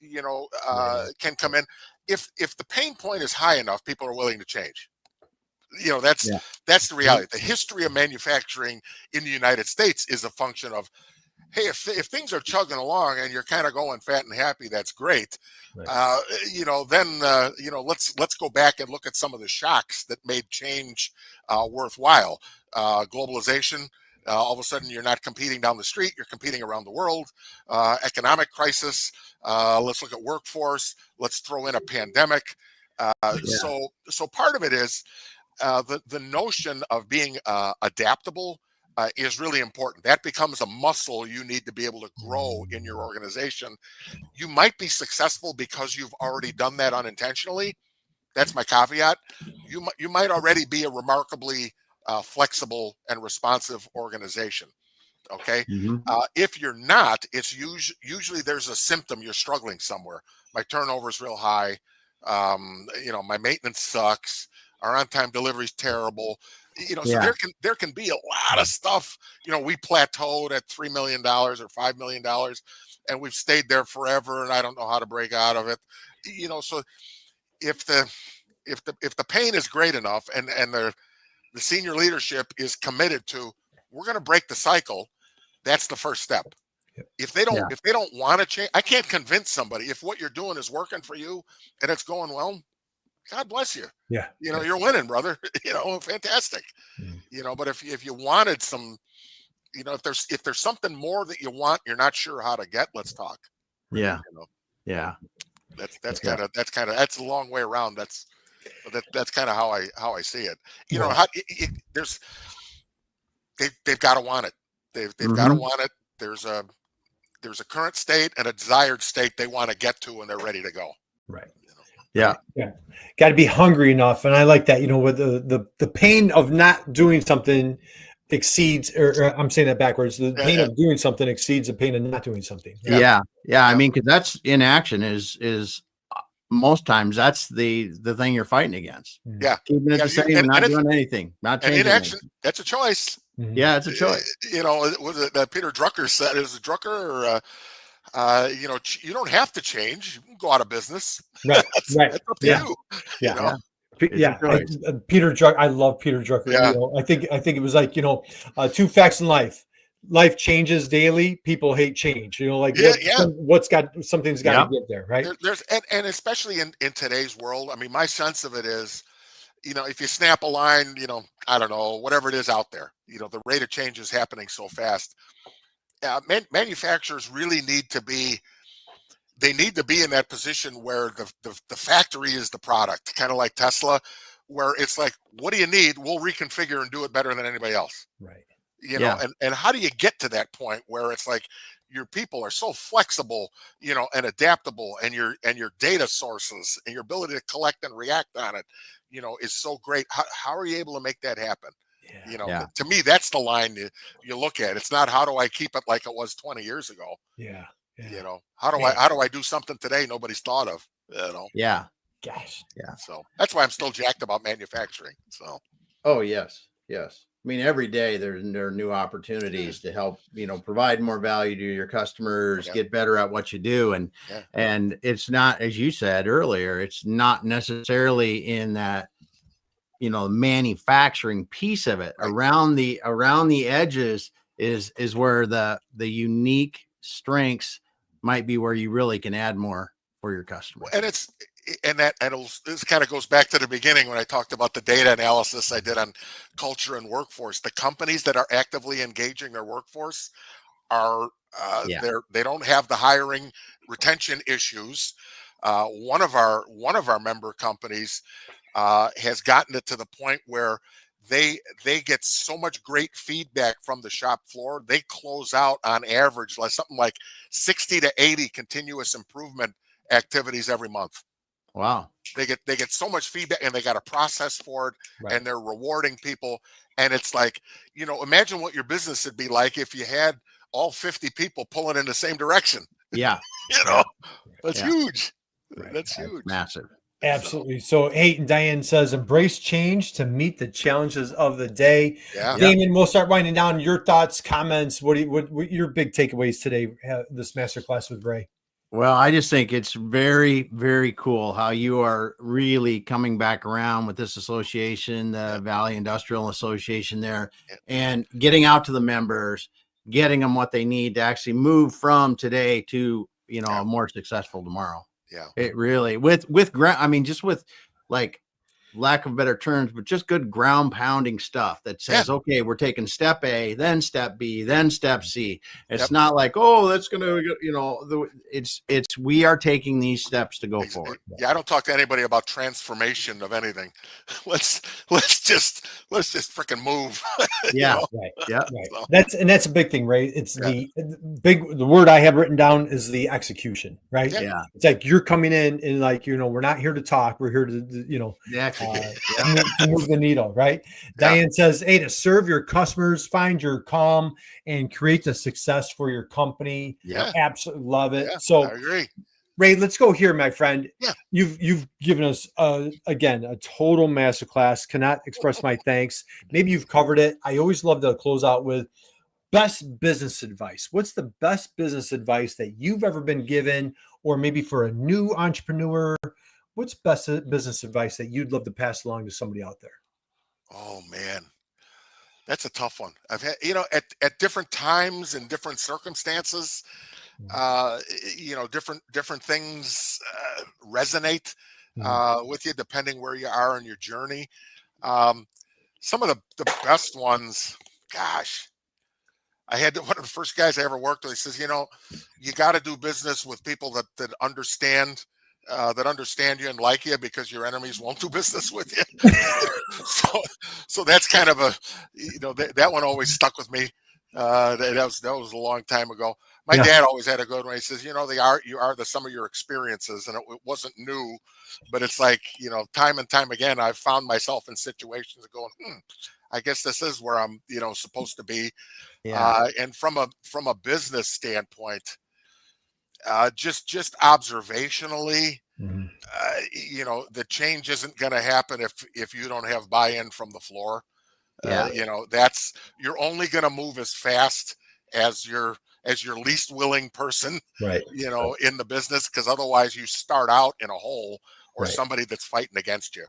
can come in. If the pain point is high enough, people are willing to change. That's the reality. The history of manufacturing in the United States is a function of, hey, if things are chugging along and you're kind of going fat and happy, that's great. Right. Then let's go back and look at some of the shocks that made change worthwhile. Globalization. All of a sudden, you're not competing down the street; you're competing around the world. Economic crisis. Let's look at workforce. Let's throw in a pandemic. So part of it is the notion of being adaptable. Is really important. That becomes a muscle you need to be able to grow in your organization. You might be successful because you've already done that unintentionally. That's my caveat. You might already be a remarkably flexible and responsive organization. Okay. If you're not, it's usually there's a symptom you're struggling somewhere. My turnover is real high. My maintenance sucks. Our on-time delivery is terrible. So there can be a lot of stuff. We plateaued at $3 million or $5 million, and we've stayed there forever, and I don't know how to break out of it. So if the pain is great enough, and the senior leadership is committed to, we're going to break the cycle. That's the first step. Yep. If they don't want to change, I can't convince somebody. If what you're doing is working for you and it's going well, God bless you. Yeah. You're winning, brother. Fantastic. But if you wanted some, if there's something more that you want, you're not sure how to get, let's talk. Yeah. Yeah. That's a long way around. That's kind of how I see it. They've got to want it. They've got to want it. There's a current state and a desired state they want to get to when they're ready to go. Right. Yeah. Got to be hungry enough. And I like that, with the pain of not doing something exceeds, or I'm saying that backwards. The pain of doing something exceeds the pain of not doing something. Yeah. I mean, cause that's inaction is most times that's the thing you're fighting against. Yeah. Keeping it the same and not doing anything, not changing inaction. anything. That's a choice. Yeah. It's a choice. Was it that Peter Drucker said? Is it Drucker or, you don't have to change. You can go out of business. Right. That's up to you. Yeah. Peter Drucker. I love Peter Drucker. I think it was like, 2 facts in life. Life changes daily. People hate change. Something's got to get there, right? There's and especially in today's world. I mean, my sense of it is, if you snap a line, I don't know, whatever it is out there, the rate of change is happening so fast. Manufacturers really need to be they need to be in that position where the factory is the product, kind of like Tesla, where it's like, what do you need? We'll reconfigure and do it better than anybody else. Right. You know, and how do you get to that point where it's like your people are so flexible, you know, and adaptable, and your data sources and your ability to collect and react on it, you know, is so great. How are you able to make that happen? Yeah. You know, to me, that's the line you look at. It's not, how do I keep it like it was 20 years ago? Yeah. You know, how do I do something today nobody's thought of? You know. Yeah. Gosh. Yeah. So that's why I'm still jacked about manufacturing. So. Oh yes. Yes. I mean, every day there are new opportunities to help, you know, provide more value to your customers, get better at what you do. And it's not, as you said earlier, it's not necessarily in that, you know, manufacturing piece of it. Around the edges is where the unique strengths might be, where you really can add more for your customers. And this kind of goes back to the beginning when I talked about the data analysis I did on culture and workforce. The companies that are actively engaging their workforce are they don't have the hiring retention issues. One of our member companies has gotten it to the point where they get so much great feedback from the shop floor. They close out on average something like 60 to 80 continuous improvement activities every month. Wow. They get so much feedback, and they got a process for it, and they're rewarding people. And it's like, you know, imagine what your business would be like if you had all 50 people pulling in the same direction. Yeah. You know, that's huge. That's huge. Massive. Absolutely. So, hey, Diane says, embrace change to meet the challenges of the day. Yeah. Damon, we'll start winding down. Your thoughts, comments. What your big takeaways today? This masterclass with Ray. Well, I just think it's very, very cool how you are really coming back around with this association, the Valley Industrial Association there, and getting out to the members, getting them what they need to actually move from today to, you know, a more successful tomorrow. Yeah. It really, with ground, I mean, just with, like, lack of better terms, but just good ground pounding stuff that says, okay, we're taking step A, then step B, then step C. It's not like, oh, that's going to, you know, it's, we are taking these steps to go forward. Yeah. I don't talk to anybody about transformation of anything. Let's just freaking move. Yeah. Right. Yeah. Right. That's a big thing, Ray. It's the word I have written down is the execution, right? Yeah. It's like you're coming in and, like, you know, we're not here to talk. We're here to, you know, move the needle, right? Diane says, hey, to serve your customers, find your calm, and create the success for your company. Yeah. Absolutely love it. Yeah, So I agree. Ray, let's go here, my friend. Yeah. You've given us again a total masterclass. Cannot express my thanks. Maybe you've covered it. I always love to close out with best business advice. What's the best business advice that you've ever been given, or maybe for a new entrepreneur? What's best business advice that you'd love to pass along to somebody out there? Oh man, that's a tough one. I've had, you know, at different times and different circumstances, you know, different things resonate with you depending where you are in your journey. Some of the best ones, gosh, I had one of the first guys I ever worked with. He says, you know, you got to do business with people that understand you and like you, because your enemies won't do business with you. so that's kind of a, you know, that one always stuck with me. That was a long time ago. My dad always had a good one. He says, you know, you are the sum of your experiences, and it wasn't new, but it's like, you know, time and time again, I've found myself in situations going, I guess this is where I'm, you know, supposed to be. And from a business standpoint, just observationally, you know, the change isn't going to happen if you don't have buy-in from the floor. You know, you're only going to move as fast as your least willing person, you know, in the business, because otherwise you start out in a hole or somebody that's fighting against you.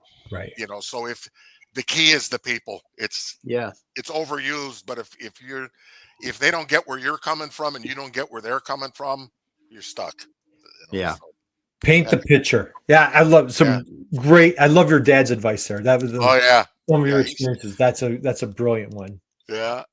You know, so if the key is the people, it's overused, but if they don't get where you're coming from and you don't get where they're coming from, you're stuck. You know? So, paint the picture. Yeah, I love great. I love your dad's advice there. That was one of your experiences. That's a brilliant one. Yeah.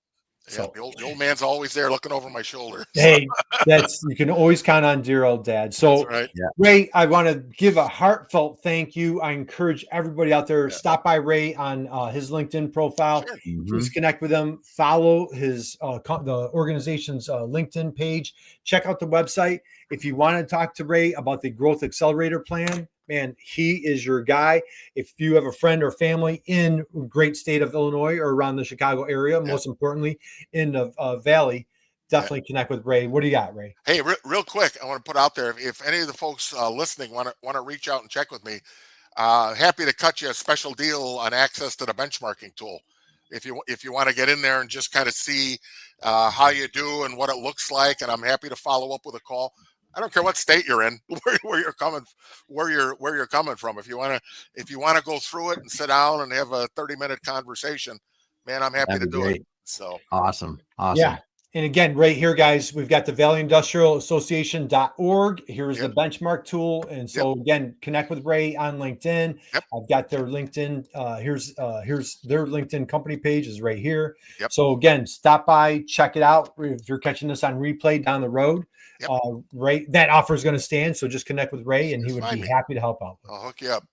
Yeah, the old man's always there looking over my shoulder. Hey, you can always count on dear old dad. So, That's right. Ray, I want to give a heartfelt thank you. I encourage everybody out there, stop by Ray on his LinkedIn profile. Sure. Please connect with him. Follow his the organization's LinkedIn page. Check out the website. If you want to talk to Ray about the Growth Accelerator plan, man, he is your guy. If you have a friend or family in great state of Illinois or around the Chicago area, most importantly in the Valley, definitely connect with Ray. What do you got, Ray? Hey, real quick, I want to put out there, if any of the folks listening want to reach out and check with me, happy to cut you a special deal on access to the benchmarking tool. If you want to get in there and just kind of see how you do and what it looks like, and I'm happy to follow up with a call. I don't care what state you're in, where you're coming from. If you want to go through it and sit down and have a 30-minute conversation, man, I'm happy to do it. So awesome. Yeah. And again, right here, guys, we've got the valleyindustrialassociation.org. Here's the benchmark tool. And so again, connect with Ray on LinkedIn. I've got their LinkedIn. Here's their LinkedIn company page is right here. So again, stop by, check it out. If you're catching this on replay down the road, Ray, that offer is going to stand. So just connect with Ray and he would be happy to help out. I'll hook you up.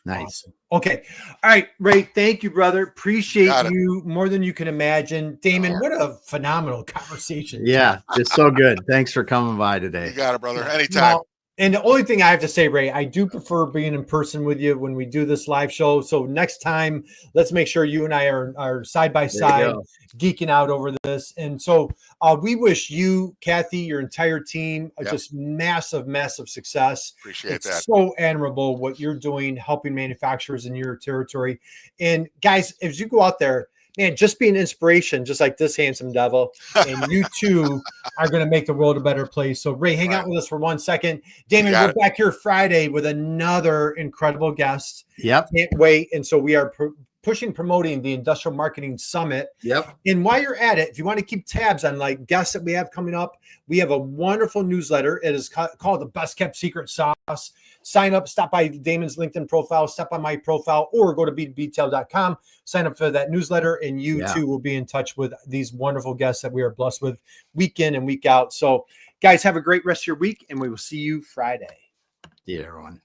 Nice. Awesome. Okay. All right, Ray. Thank you, brother. Appreciate you more than you can imagine. Damon, what a phenomenal conversation. Yeah, it's so good. Thanks for coming by today. You got it, brother. Anytime. Now, and the only thing I have to say, Ray, I do prefer being in person with you when we do this live show. So next time, let's make sure you and I are side by side geeking out over this. And so we wish you, Kathy, your entire team, just massive, massive success. Appreciate that. So admirable what you're doing, helping manufacturers in your territory. And guys, as you go out there, man, just be an inspiration, just like this handsome devil. And you too are going to make the world a better place. So, Ray, hang out with us for 1 second. Damon, we're back here Friday with another incredible guest. Yep. Can't wait. And so we are promoting the Industrial Marketing Summit. Yep. And while you're at it, if you want to keep tabs on like guests that we have coming up, we have a wonderful newsletter. It is called The Best Kept Secret Sauce. Sign up, stop by Damon's LinkedIn profile, stop by my profile, or go to b2btail.com, sign up for that newsletter, and you too will be in touch with these wonderful guests that we are blessed with week in and week out. So, guys, have a great rest of your week, and we will see you Friday. See you, everyone.